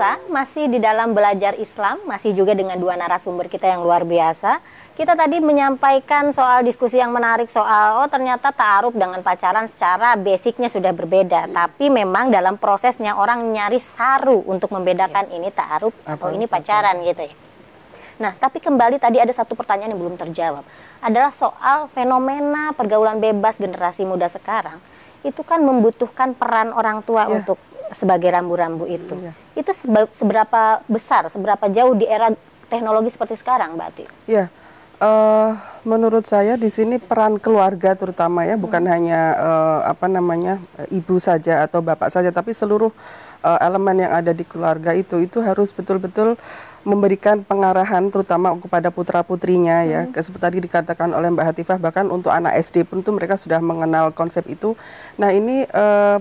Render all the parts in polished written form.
pemirsa, masih di dalam belajar Islam, masih juga dengan dua narasumber kita yang luar biasa. Kita tadi menyampaikan soal diskusi yang menarik soal, oh ternyata ta'aruf dengan pacaran secara basicnya sudah berbeda. Tapi memang dalam prosesnya orang nyari saru untuk membedakan ini ta'aruf atau ini pacaran gitu ya. Nah, tapi kembali tadi ada satu pertanyaan yang belum terjawab. Adalah soal fenomena pergaulan bebas generasi muda sekarang. Itu kan membutuhkan peran orang tua untuk sebagai rambu-rambu itu. Itu seberapa besar, seberapa jauh di era teknologi seperti sekarang, Mbak Ati? Ya, menurut saya di sini peran keluarga terutama ya, bukan hanya ibu saja atau bapak saja, tapi seluruh elemen yang ada di keluarga itu harus betul-betul memberikan pengarahan terutama kepada putra-putrinya ya. Seperti tadi dikatakan oleh Mbak Hatifah, bahkan untuk anak SD pun tuh mereka sudah mengenal konsep itu. Nah, ini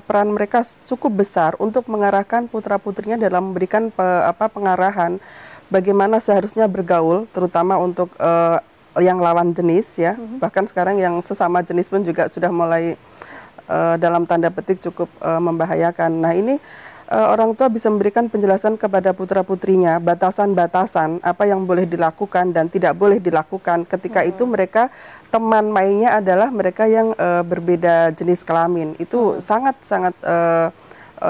peran mereka cukup besar untuk mengarahkan putra-putrinya dalam memberikan pengarahan bagaimana seharusnya bergaul, terutama untuk yang lawan jenis ya. Bahkan sekarang yang sesama jenis pun juga sudah mulai dalam tanda petik cukup membahayakan. Nah, ini orang tua bisa memberikan penjelasan kepada putra-putrinya batasan-batasan apa yang boleh dilakukan dan tidak boleh dilakukan. Ketika itu mereka teman mainnya adalah mereka yang berbeda jenis kelamin. Itu sangat-sangat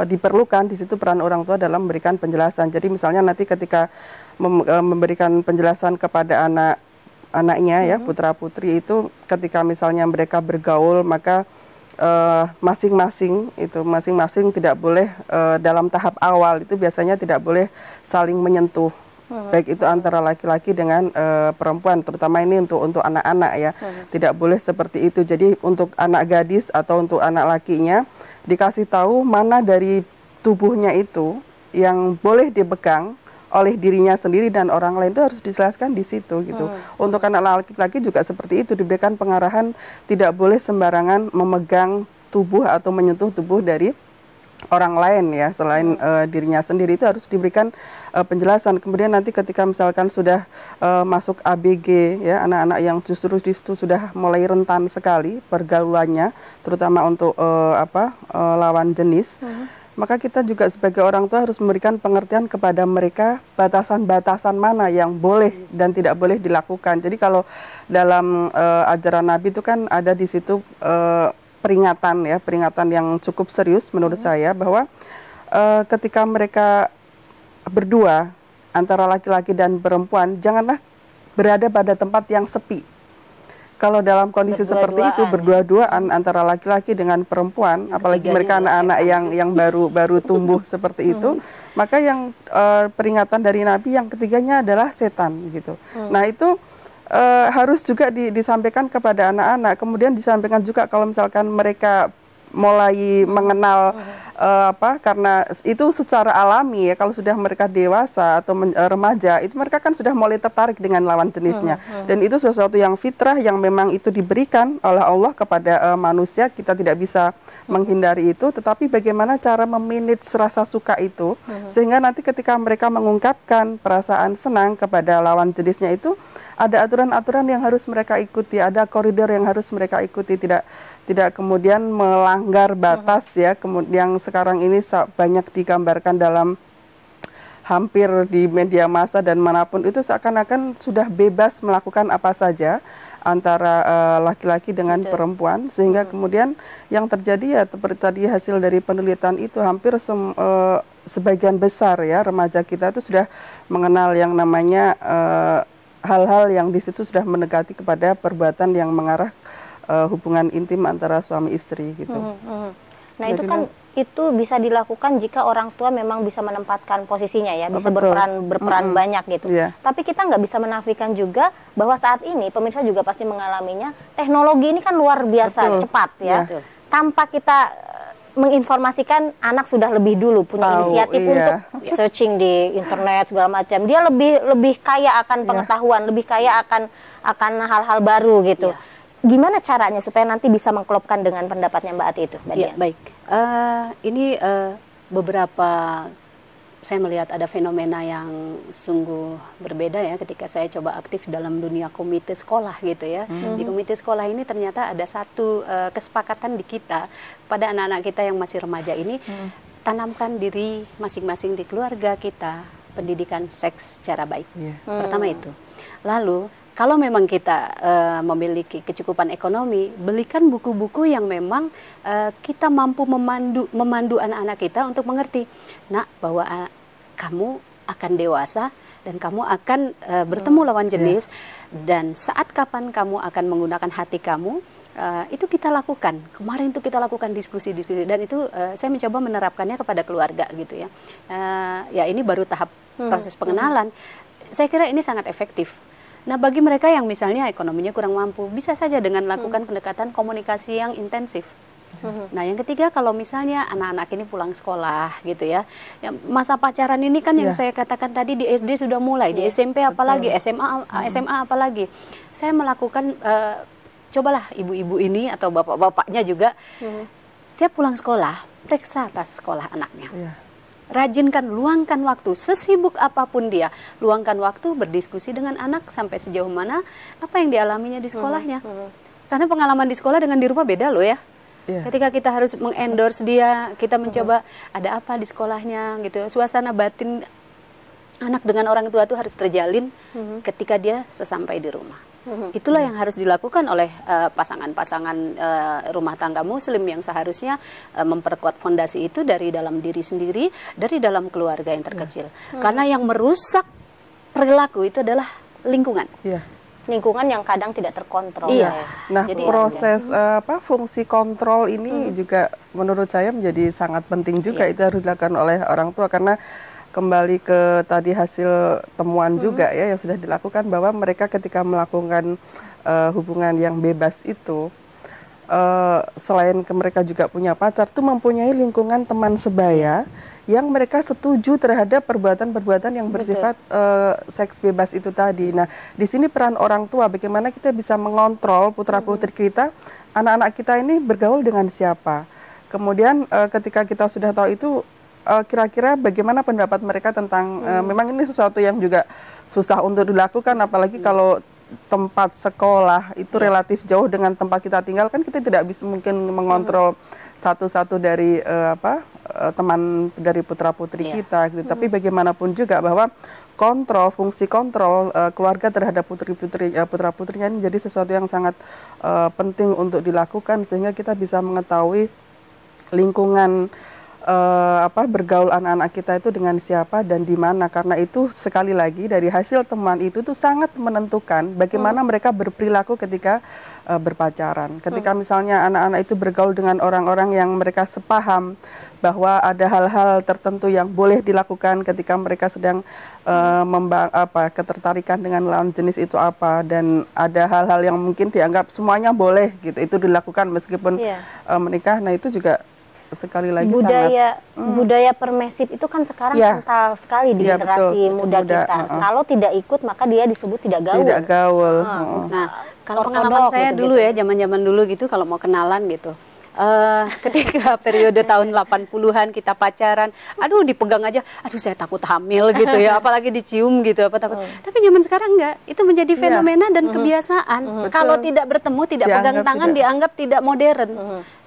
diperlukan di situ peran orang tua dalam memberikan penjelasan. Jadi misalnya nanti ketika memberikan penjelasan kepada anaknya ya, putra-putri itu ketika misalnya mereka bergaul, maka masing-masing tidak boleh dalam tahap awal itu biasanya tidak boleh saling menyentuh, baik itu antara laki-laki dengan perempuan, terutama ini untuk anak-anak ya, tidak boleh seperti itu. Jadi untuk anak gadis atau untuk anak lakinya dikasih tahu mana dari tubuhnya itu yang boleh dipegang oleh dirinya sendiri dan orang lain, itu harus dijelaskan di situ gitu. Untuk anak laki-laki juga seperti itu, diberikan pengarahan tidak boleh sembarangan memegang tubuh atau menyentuh tubuh dari orang lain ya, selain dirinya sendiri. Itu harus diberikan penjelasan. Kemudian nanti ketika misalkan sudah masuk ABG ya, anak-anak yang justru di situ sudah mulai rentan sekali pergaulannya, terutama untuk lawan jenis. Maka kita juga sebagai orang tua harus memberikan pengertian kepada mereka batasan-batasan mana yang boleh dan tidak boleh dilakukan. Jadi kalau dalam ajaran Nabi itu kan ada di situ peringatan yang cukup serius menurut saya, bahwa ketika mereka berdua antara laki-laki dan perempuan, janganlah berada pada tempat yang sepi. Kalau dalam kondisi seperti itu berdua-duaan antara laki-laki dengan perempuan, apalagi mereka anak-anak yang baru tumbuh seperti itu, maka yang peringatan dari Nabi yang ketiganya adalah setan gitu. Nah, itu harus juga disampaikan kepada anak-anak. Kemudian disampaikan juga kalau misalkan mereka mulai mengenal karena itu secara alami ya, kalau sudah mereka dewasa atau remaja itu mereka kan sudah mulai tertarik dengan lawan jenisnya, dan itu sesuatu yang fitrah yang memang itu diberikan oleh Allah kepada manusia. Kita tidak bisa menghindari itu, tetapi bagaimana cara memanage rasa suka itu sehingga nanti ketika mereka mengungkapkan perasaan senang kepada lawan jenisnya itu ada aturan-aturan yang harus mereka ikuti, ada koridor yang harus mereka ikuti, tidak kemudian melanggar batas ya. Kemudian sekarang ini banyak digambarkan dalam hampir di media massa dan manapun, itu seakan-akan sudah bebas melakukan apa saja antara laki-laki dengan perempuan, sehingga kemudian yang terjadi ya seperti tadi hasil dari penelitian itu, hampir sebagian besar ya remaja kita itu sudah mengenal yang namanya hal-hal yang di situ sudah mendekati kepada perbuatan yang mengarah hubungan intim antara suami istri gitu. Nah, itu kan itu bisa dilakukan jika orang tua memang bisa menempatkan posisinya ya, bisa berperan banyak gitu. Tapi kita nggak bisa menafikan juga bahwa saat ini pemirsa juga pasti mengalaminya, teknologi ini kan luar biasa cepat ya. Tanpa kita menginformasikan, anak sudah lebih dulu punya inisiatif untuk searching di internet segala macam. Dia lebih kaya akan pengetahuan, lebih kaya akan hal-hal baru gitu. Gimana caranya supaya nanti bisa mengklopkan dengan pendapatnya Mbak Ati itu? Ya, baik. Ini beberapa saya melihat ada fenomena yang sungguh berbeda ya ketika saya coba aktif dalam dunia komite sekolah gitu ya. Di komite sekolah ini ternyata ada satu kesepakatan di kita pada anak-anak kita yang masih remaja ini, tanamkan diri masing-masing di keluarga kita pendidikan seks secara baik. Pertama itu. Lalu kalau memang kita memiliki kecukupan ekonomi, belikan buku-buku yang memang kita mampu memandu anak-anak kita untuk mengerti, nak, bahwa kamu akan dewasa dan kamu akan bertemu lawan jenis, dan saat kapan kamu akan menggunakan hati kamu, itu kita lakukan. Kemarin itu kita lakukan diskusi-diskusi, dan itu saya mencoba menerapkannya kepada keluarga gitu ya. Ya ini baru tahap proses pengenalan. Saya kira ini sangat efektif. Nah, bagi mereka yang misalnya ekonominya kurang mampu, bisa saja dengan lakukan pendekatan komunikasi yang intensif. Nah, yang ketiga, kalau misalnya anak-anak ini pulang sekolah gitu ya, masa pacaran ini kan yang saya katakan tadi di SD sudah mulai, di SMP apalagi, SMA apalagi. Saya melakukan, cobalah ibu-ibu ini atau bapak-bapaknya juga, setiap pulang sekolah, periksa tas sekolah anaknya. Rajinkan, luangkan waktu, sesibuk apapun dia, luangkan waktu berdiskusi dengan anak sampai sejauh mana apa yang dialaminya di sekolahnya. Karena pengalaman di sekolah dengan di rumah beda loh ya. Ketika kita harus mengendorse dia, kita mencoba ada apa di sekolahnya gitu. Suasana batin anak dengan orang tua itu harus terjalin ketika dia sesampai di rumah. Itulah yang harus dilakukan oleh pasangan-pasangan rumah tangga muslim yang seharusnya memperkuat fondasi itu dari dalam diri sendiri, dari dalam keluarga yang terkecil. Karena yang merusak perilaku itu adalah lingkungan. Lingkungan yang kadang tidak terkontrol. Nah, Jadi proses fungsi kontrol ini juga menurut saya menjadi sangat penting juga. Itu harus dilakukan oleh orang tua, karena kembali ke tadi hasil temuan juga ya yang sudah dilakukan, bahwa mereka ketika melakukan hubungan yang bebas itu, selain mereka juga punya pacar, tuh mempunyai lingkungan teman sebaya yang mereka setuju terhadap perbuatan-perbuatan yang bersifat seks bebas itu tadi. Nah, di sini peran orang tua, bagaimana kita bisa mengontrol putra-putri kita, anak-anak kita ini bergaul dengan siapa. Kemudian ketika kita sudah tahu itu, kira-kira bagaimana pendapat mereka tentang, memang ini sesuatu yang juga susah untuk dilakukan, apalagi kalau tempat sekolah itu relatif jauh dengan tempat kita tinggal, kan kita tidak bisa mungkin mengontrol satu-satu dari teman dari putra-putri kita gitu. Tapi bagaimanapun juga bahwa kontrol, fungsi kontrol keluarga terhadap putra-putrinya ini menjadi sesuatu yang sangat penting untuk dilakukan, sehingga kita bisa mengetahui lingkungan bergaul anak-anak kita itu dengan siapa dan di mana. Karena itu sekali lagi dari hasil temuan itu tuh sangat menentukan bagaimana mereka berperilaku ketika berpacaran. Ketika misalnya anak-anak itu bergaul dengan orang-orang yang mereka sepaham bahwa ada hal-hal tertentu yang boleh dilakukan ketika mereka sedang ketertarikan dengan lawan jenis itu apa, dan ada hal-hal yang mungkin dianggap semuanya boleh gitu, itu dilakukan meskipun menikah. Nah, itu juga sekali lagi budaya permisif itu kan sekarang kental sekali di generasi muda kita. Kalau tidak ikut maka dia disebut tidak gaul. Tidak gaul. Nah, kalau pengalaman saya dulu ya, zaman-zaman dulu gitu, kalau mau kenalan gitu, ketika periode tahun 80-an kita pacaran, aduh dipegang aja, aduh saya takut hamil gitu ya, apalagi dicium gitu, apa takut. Tapi zaman sekarang enggak, itu menjadi fenomena dan kebiasaan. Kalau tidak bertemu, tidak pegang tangan, dianggap tidak modern.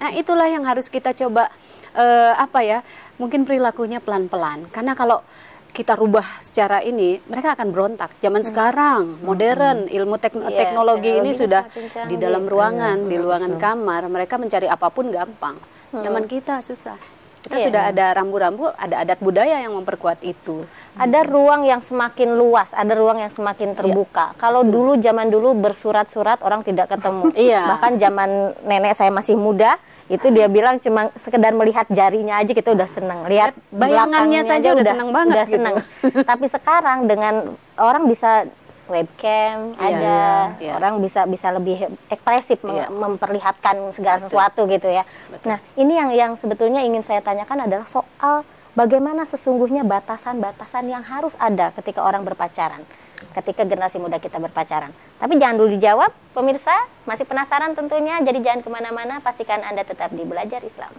Nah, itulah yang harus kita coba mungkin perilakunya pelan-pelan. Karena kalau kita rubah secara ini, mereka akan berontak. Zaman sekarang, modern, ilmu teknologi ini sudah di dalam ruangan, di ruangan kamar, mereka mencari apapun gampang. Zaman kita susah. Kita sudah ada rambu-rambu, ada adat budaya yang memperkuat itu. Ada ruang yang semakin luas, ada ruang yang semakin terbuka. Kalau dulu, zaman dulu bersurat-surat orang tidak ketemu. Bahkan zaman nenek saya masih muda, itu dia bilang cuma sekedar melihat jarinya aja kita udah seneng, lihat bayangannya saja udah seneng banget, udah seneng. Tapi sekarang dengan orang bisa webcam orang bisa lebih ekspresif memperlihatkan segala sesuatu gitu ya. Nah, ini yang sebetulnya ingin saya tanyakan adalah soal bagaimana sesungguhnya batasan-batasan yang harus ada ketika orang berpacaran, ketika generasi muda kita berpacaran. Tapi jangan dulu dijawab, pemirsa masih penasaran tentunya, jadi jangan kemana-mana, pastikan Anda tetap di Belajar Islam.